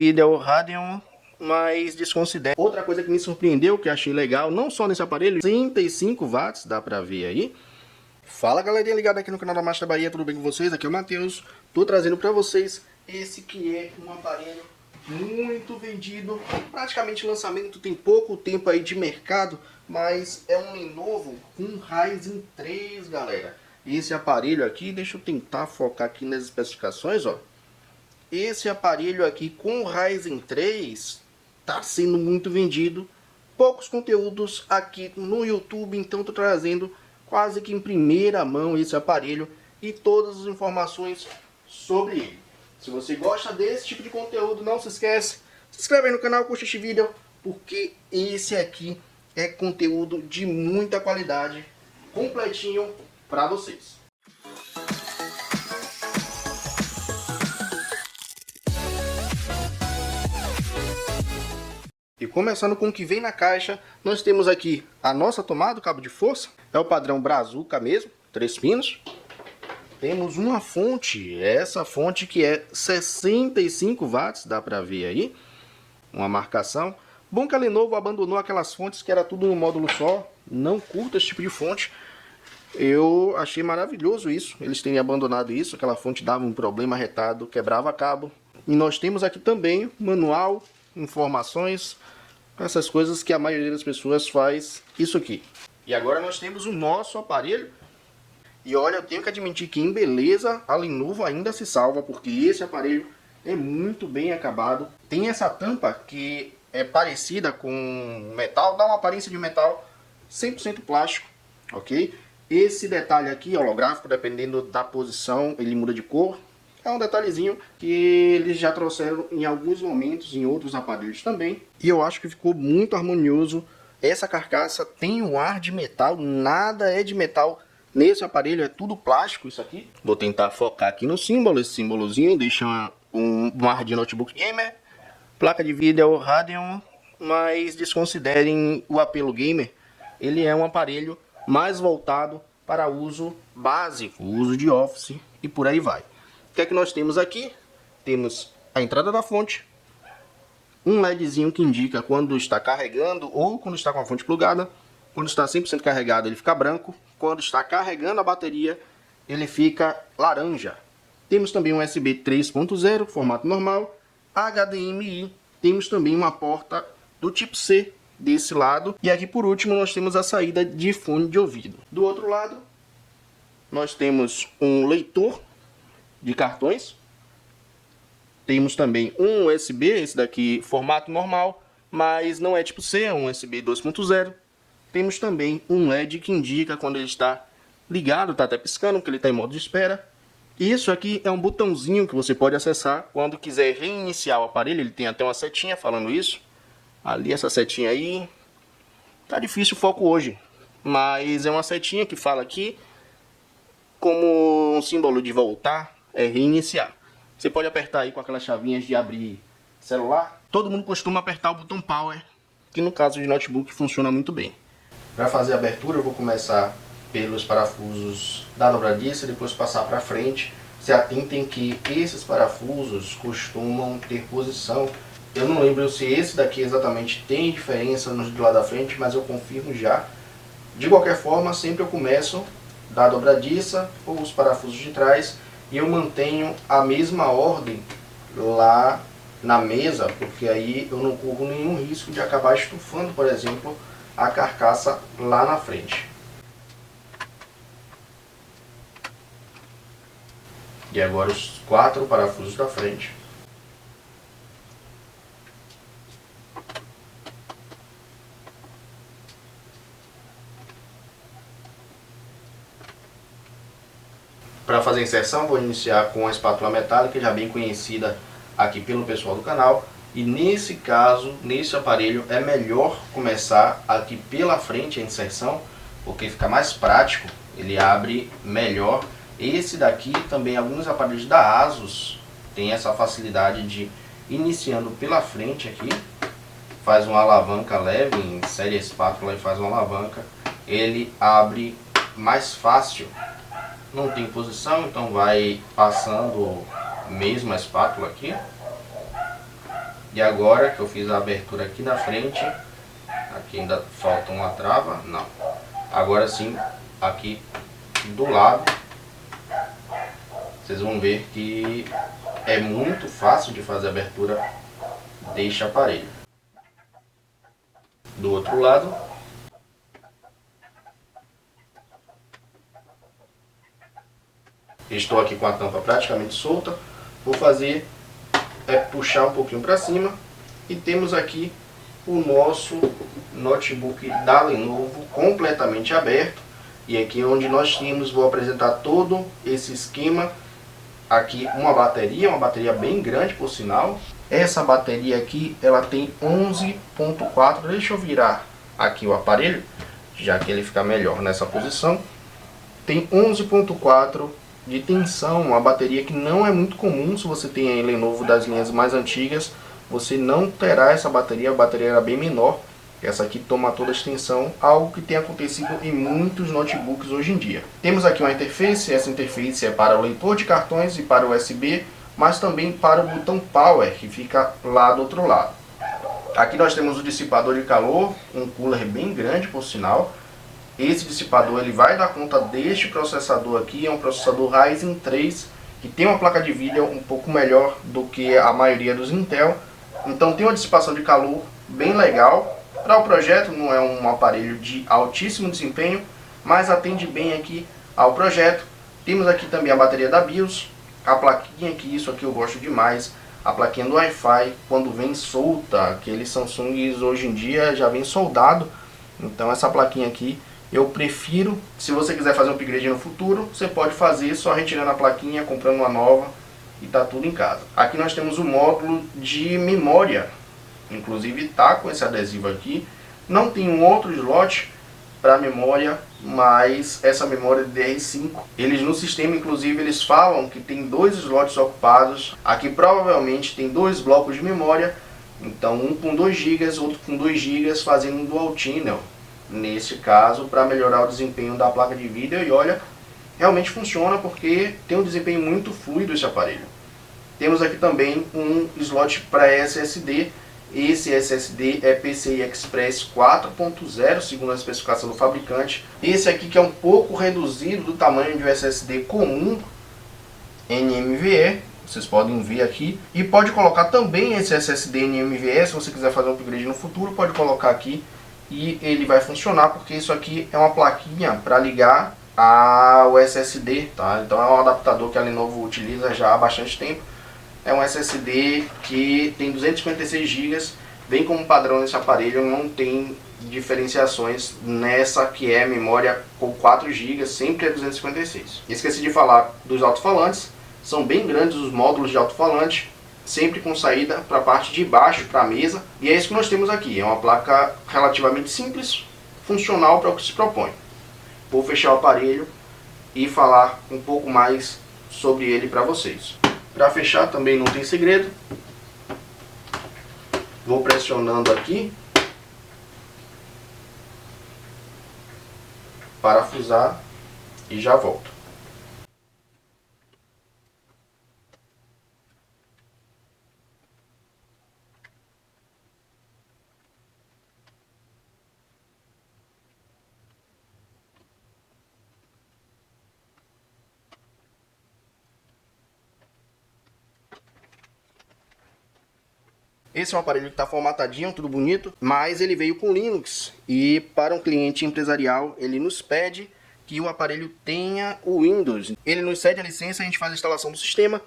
É o Radeon, mas desconsidere. Outra coisa que me surpreendeu, que achei legal, não só nesse aparelho, 35 watts, dá pra ver aí. Fala galerinha ligada aqui no canal da Marcha da Bahia, tudo bem com vocês? Aqui é o Matheus, tô trazendo pra vocês esse que é um aparelho muito vendido, praticamente lançamento, tem pouco tempo aí de mercado, mas é um Lenovo com Ryzen 3, galera. Esse aparelho aqui, deixa eu tentar focar aqui nas especificações, ó. Esse aparelho aqui com Ryzen 3 está sendo muito vendido. Poucos conteúdos aqui no YouTube, então estou trazendo quase que em primeira mão esse aparelho e todas as informações sobre ele. Se você gosta desse tipo de conteúdo, não se esquece, se inscreve aí no canal, curte este vídeo, porque esse aqui é conteúdo de muita qualidade, completinho para vocês. E começando com o que vem na caixa, nós temos aqui a nossa tomada, o cabo de força. É o padrão Brazuca mesmo, 3 pinos. Temos uma fonte, essa fonte que é 65 watts, dá pra ver aí. Uma marcação. Bom que a Lenovo abandonou aquelas fontes que era tudo no módulo só. Não curto esse tipo de fonte. Eu achei maravilhoso isso, eles terem abandonado isso. Aquela fonte dava um problema retado, quebrava cabo. E nós temos aqui também manual, informações, essas coisas que a maioria das pessoas faz isso aqui. E agora nós temos o nosso aparelho. E olha, eu tenho que admitir que em beleza a Lenovo ainda se salva, porque esse aparelho é muito bem acabado. Tem essa tampa que é parecida com metal, dá uma aparência de metal 100% plástico, ok? Esse detalhe aqui holográfico, dependendo da posição, ele muda de cor. É um detalhezinho que eles já trouxeram em alguns momentos, em outros aparelhos também. E eu acho que ficou muito harmonioso. Essa carcaça tem um ar de metal, nada é de metal nesse aparelho, é tudo plástico isso aqui. Vou tentar focar aqui no símbolo, esse símbolozinho deixa um ar de notebook gamer. Placa de vídeo é o Radeon, mas desconsiderem o apelo gamer. Ele é um aparelho mais voltado para uso básico, uso de office e por aí vai. O que é que nós temos aqui? Temos a entrada da fonte, um LEDzinho que indica quando está carregando ou quando está com a fonte plugada. Quando está 100% carregado ele fica branco, quando está carregando a bateria ele fica laranja. Temos também um USB 3.0, formato normal, HDMI, temos também uma porta do tipo C desse lado. E aqui por último nós temos a saída de fone de ouvido. Do outro lado nós temos um leitor de cartões. Temos também um USB, esse daqui formato normal, mas não é tipo C, é um USB 2.0. Temos também um LED que indica quando ele está ligado, está até piscando, porque ele está em modo de espera. Isso aqui é um botãozinho que você pode acessar quando quiser reiniciar o aparelho. Ele tem até uma setinha falando isso. Ali essa setinha aí. Tá difícil o foco hoje, mas é uma setinha que fala aqui como um símbolo de voltar. É reiniciar. Você pode apertar aí com aquelas chavinhas de abrir celular. Todo mundo costuma apertar o botão Power, que no caso de notebook funciona muito bem. Para fazer a abertura eu vou começar pelos parafusos da dobradiça e depois passar para frente. Se atentem que esses parafusos costumam ter posição. Eu não lembro se esse daqui exatamente tem diferença no do lado da frente, mas eu confirmo já. De qualquer forma, sempre eu começo da dobradiça ou os parafusos de trás. E eu mantenho a mesma ordem lá na mesa, porque aí eu não corro nenhum risco de acabar estufando, por exemplo, a carcaça lá na frente. E agora os 4 parafusos da frente. Para fazer a inserção, vou iniciar com a espátula metálica, já bem conhecida aqui pelo pessoal do canal. E nesse caso, nesse aparelho, é melhor começar aqui pela frente a inserção, porque fica mais prático, ele abre melhor. Esse daqui também, alguns aparelhos da ASUS tem essa facilidade de iniciando pela frente aqui, faz uma alavanca leve, insere a espátula e faz uma alavanca, ele abre mais fácil. Não tem posição, então vai passando mesmo a espátula aqui. E agora que eu fiz a abertura aqui na frente, aqui ainda falta uma trava, não. Agora sim, aqui do lado, vocês vão ver que é muito fácil de fazer a abertura deste aparelho. Do outro lado, estou aqui com a tampa praticamente solta. Vou fazer puxar um pouquinho para cima e temos aqui o nosso notebook da Lenovo completamente aberto. E aqui onde nós temos, vou apresentar todo esse esquema. Aqui uma bateria bem grande por sinal. Essa bateria aqui, ela tem 11.4, deixa eu virar aqui o aparelho, já que ele fica melhor nessa posição. Tem 11.4 de tensão, uma bateria que não é muito comum. Se você tem a Lenovo das linhas mais antigas, você não terá essa bateria, a bateria era bem menor. Essa aqui toma toda a extensão, algo que tem acontecido em muitos notebooks hoje em dia. Temos aqui uma interface, essa interface é para o leitor de cartões e para o USB, mas também para o botão Power, que fica lá do outro lado. Aqui nós temos o dissipador de calor, um cooler bem grande por sinal. Esse dissipador ele vai dar conta deste processador aqui, é um processador Ryzen 3, que tem uma placa de vídeo um pouco melhor do que a maioria dos Intel. Então tem uma dissipação de calor bem legal. Para o projeto não é um aparelho de altíssimo desempenho, mas atende bem aqui ao projeto. Temos aqui também a bateria da BIOS, a plaquinha, que isso aqui eu gosto demais, a plaquinha do Wi-Fi, quando vem solta, aqueles Samsungs hoje em dia já vem soldado. Então essa plaquinha aqui eu prefiro. Se você quiser fazer um upgrade no futuro, você pode fazer só retirando a plaquinha, comprando uma nova e tá tudo em casa. Aqui nós temos o módulo de memória, inclusive tá com esse adesivo aqui. Não tem um outro slot para memória, mas essa memória DR5, eles no sistema inclusive eles falam que tem 2 slots ocupados. Aqui provavelmente tem 2 blocos de memória, então um com 2 GB, outro com 2 GB, fazendo um dual channel nesse caso, para melhorar o desempenho da placa de vídeo. E olha, realmente funciona porque tem um desempenho muito fluido esse aparelho. Temos aqui também um slot para SSD. Esse SSD é PCI Express 4.0, segundo a especificação do fabricante. Esse aqui que é um pouco reduzido do tamanho de um SSD comum NVMe, vocês podem ver aqui. E pode colocar também esse SSD NVMe, se você quiser fazer um upgrade no futuro, pode colocar aqui e ele vai funcionar, porque isso aqui é uma plaquinha para ligar ao SSD, tá? Então é um adaptador que a Lenovo utiliza já há bastante tempo. É um SSD que tem 256 GB, vem como padrão nesse aparelho, não tem diferenciações nessa que é memória com 4 GB, sempre é 256. Esqueci de falar dos alto-falantes, são bem grandes os módulos de alto-falante, sempre com saída para a parte de baixo, para a mesa, e é isso que nós temos aqui. É uma placa relativamente simples, funcional para o que se propõe. Vou fechar o aparelho e falar um pouco mais sobre ele para vocês. Para fechar também não tem segredo. Vou pressionando aqui, parafusar e já volto. Esse é um aparelho que está formatadinho, tudo bonito, mas ele veio com Linux. E para um cliente empresarial, ele nos pede que o aparelho tenha o Windows. Ele nos cede a licença, a gente faz a instalação do sistema.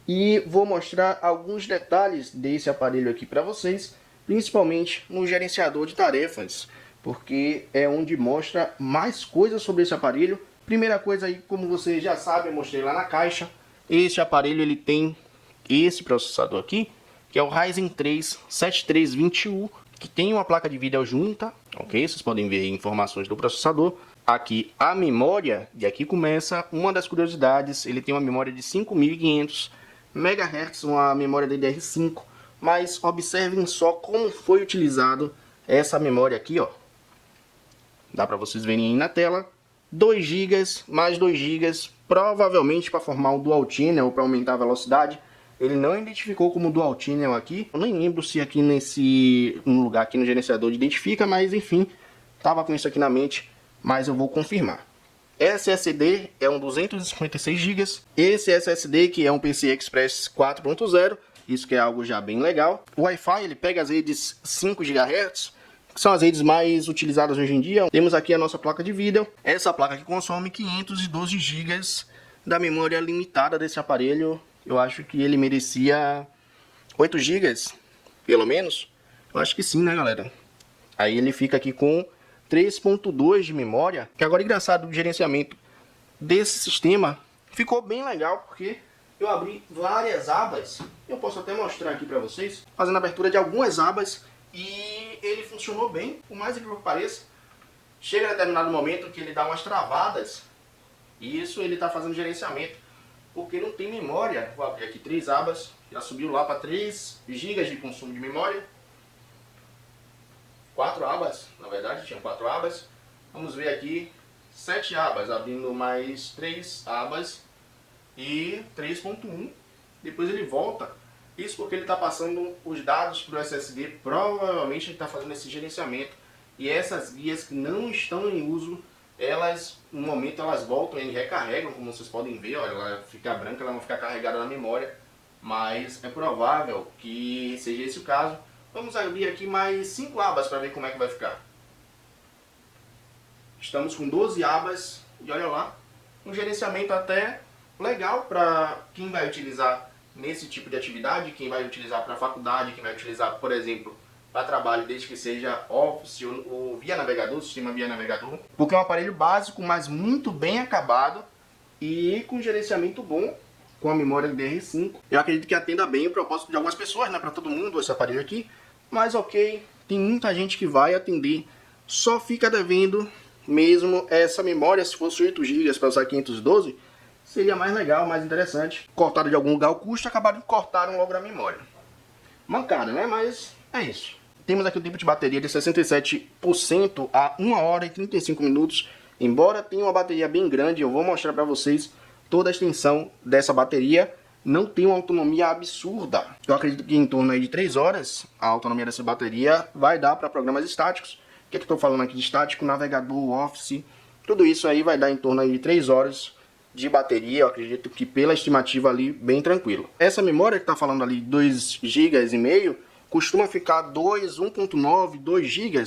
E vou mostrar alguns detalhes desse aparelho aqui para vocês, principalmente no gerenciador de tarefas, porque é onde mostra mais coisas sobre esse aparelho. Primeira coisa aí, como vocês já sabem, eu mostrei lá na caixa, esse aparelho ele tem esse processador aqui, que é o Ryzen 3 7320U, que tem uma placa de vídeo junta, ok? Vocês podem ver informações do processador. Aqui a memória, e aqui começa uma das curiosidades, ele tem uma memória de 5500 MHz, uma memória DDR5, mas observem só como foi utilizado essa memória aqui, ó. Dá para vocês verem aí na tela, 2 GB mais 2 GB, provavelmente para formar um dual channel ou para aumentar a velocidade. Ele não identificou como Dual Channel aqui. Eu nem lembro se aqui no lugar aqui no gerenciador identifica, mas enfim, tava com isso aqui na mente, mas eu vou confirmar. SSD é um 256 GB. Esse SSD que é um PCI Express 4.0, isso que é algo já bem legal. O Wi-Fi ele pega as redes 5 GHz, que são as redes mais utilizadas hoje em dia. Temos aqui a nossa placa de vídeo. Essa placa que consome 512 GB da memória limitada desse aparelho. Eu acho que ele merecia 8 GB, pelo menos. Eu acho que sim, né, galera? Aí ele fica aqui com 3.2 de memória. Que agora, engraçado, o gerenciamento desse sistema ficou bem legal, porque eu abri várias abas. Eu posso até mostrar aqui para vocês, fazendo a abertura de algumas abas, e ele funcionou bem. Por mais incrível que pareça, chega a determinado momento que ele dá umas travadas, e isso ele está fazendo gerenciamento, porque não tem memória. Vou abrir aqui 3 abas, já subiu lá para 3 GB de consumo de memória. 4 abas, na verdade, tinha 4 abas. Vamos ver aqui, 7 abas, abrindo mais 3 abas e 3.1. Depois ele volta. Isso porque ele está passando os dados para o SSD. Provavelmente ele está fazendo esse gerenciamento. E essas guias que não estão em uso, elas, no momento, elas voltam e recarregam, como vocês podem ver. Olha, ela fica branca, ela não fica carregada na memória. Mas é provável que seja esse o caso. Vamos abrir aqui mais 5 abas para ver como é que vai ficar. Estamos com 12 abas e olha lá, um gerenciamento até legal para quem vai utilizar nesse tipo de atividade, quem vai utilizar para faculdade, quem vai utilizar, por exemplo, para trabalho, desde que seja Office ou via navegador, sistema via navegador. Porque é um aparelho básico, mas muito bem acabado e com gerenciamento bom, com a memória DR5. Eu acredito que atenda bem o propósito de algumas pessoas, não é para todo mundo esse aparelho aqui, mas ok, tem muita gente que vai atender. Só fica devendo mesmo essa memória. Se fosse 8 GB para usar 512, seria mais legal, mais interessante. Cortaram de algum lugar o custo, acabaram de cortar logo na memória. Mancada, né? Mas é isso. Temos aqui o tempo de bateria de 67% a 1 hora e 35 minutos. Embora tenha uma bateria bem grande, eu vou mostrar para vocês toda a extensão dessa bateria. Não tem uma autonomia absurda. Eu acredito que em torno aí de 3 horas a autonomia dessa bateria vai dar para programas estáticos. O que é que eu estou falando aqui de estático? Navegador, Office, tudo isso aí vai dar em torno aí de 3 horas de bateria. Eu acredito que pela estimativa ali, bem tranquilo. Essa memória que está falando ali, 2,5 GB, costuma ficar 1.9, 2 GB,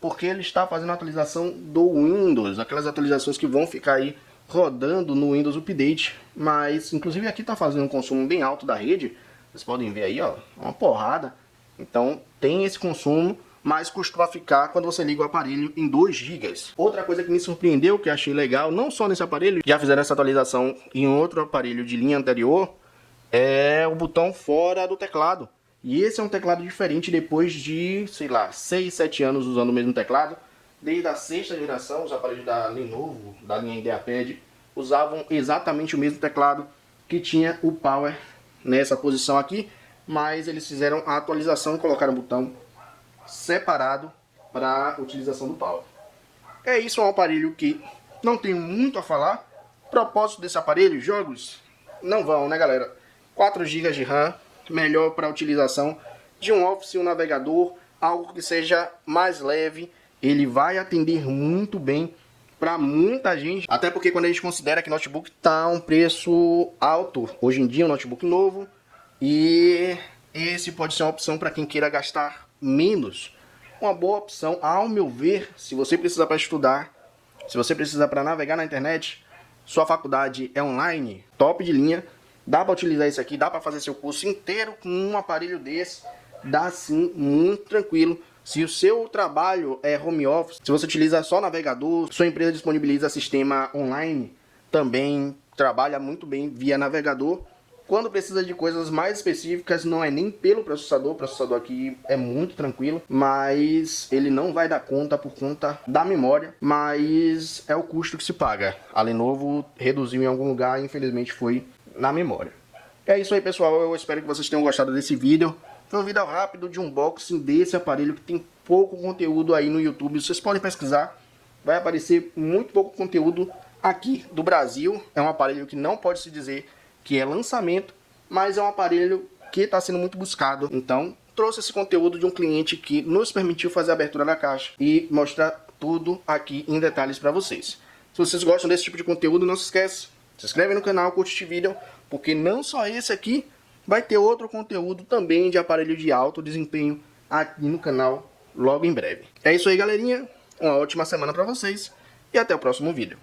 porque ele está fazendo a atualização do Windows, aquelas atualizações que vão ficar aí rodando no Windows Update. Mas inclusive aqui está fazendo um consumo bem alto da rede, vocês podem ver aí, ó, uma porrada. Então tem esse consumo, mas costuma ficar, quando você liga o aparelho, em 2 GB. Outra coisa que me surpreendeu, que achei legal, não só nesse aparelho, já fizeram essa atualização em outro aparelho de linha anterior, é o botão fora do teclado. E esse é um teclado diferente depois de, sei lá, 6, 7 anos usando o mesmo teclado. Desde a 6ª geração, os aparelhos da Lenovo, da linha IdeaPad, usavam exatamente o mesmo teclado que tinha o Power nessa posição aqui, mas eles fizeram a atualização e colocaram o botão separado para a utilização do Power. É isso, é um aparelho que não tenho muito a falar. Propósito desse aparelho, jogos não vão, né, galera? 4 GB de RAM, melhor para a utilização de um Office, um navegador, algo que seja mais leve. Ele vai atender muito bem para muita gente, até porque quando a gente considera que notebook está um preço alto hoje em dia, um notebook novo, e esse pode ser uma opção para quem queira gastar menos. Uma boa opção, ao meu ver, se você precisa para estudar, se você precisa para navegar na internet, sua faculdade é online, top de linha, dá para utilizar isso aqui, dá para fazer seu curso inteiro com um aparelho desse, dá sim, muito tranquilo. Se o seu trabalho é home office, se você utiliza só navegador, sua empresa disponibiliza sistema online, também trabalha muito bem via navegador. Quando precisa de coisas mais específicas, não é nem pelo processador, o processador aqui é muito tranquilo, mas ele não vai dar conta por conta da memória, mas é o custo que se paga. A Lenovo reduziu em algum lugar, infelizmente foi na memória. É isso aí, pessoal, eu espero que vocês tenham gostado desse vídeo. Foi um vídeo rápido de unboxing desse aparelho que tem pouco conteúdo aí no YouTube. Vocês podem pesquisar, vai aparecer muito pouco conteúdo aqui do Brasil. É um aparelho que não pode se dizer que é lançamento, mas é um aparelho que está sendo muito buscado. Então, trouxe esse conteúdo de um cliente que nos permitiu fazer a abertura da caixa e mostrar tudo aqui em detalhes para vocês. Se vocês gostam desse tipo de conteúdo, não se esquece, se inscreve no canal, curte este vídeo, porque não só esse aqui, vai ter outro conteúdo também de aparelho de alto desempenho aqui no canal logo em breve. É isso aí, galerinha. Uma ótima semana para vocês e até o próximo vídeo.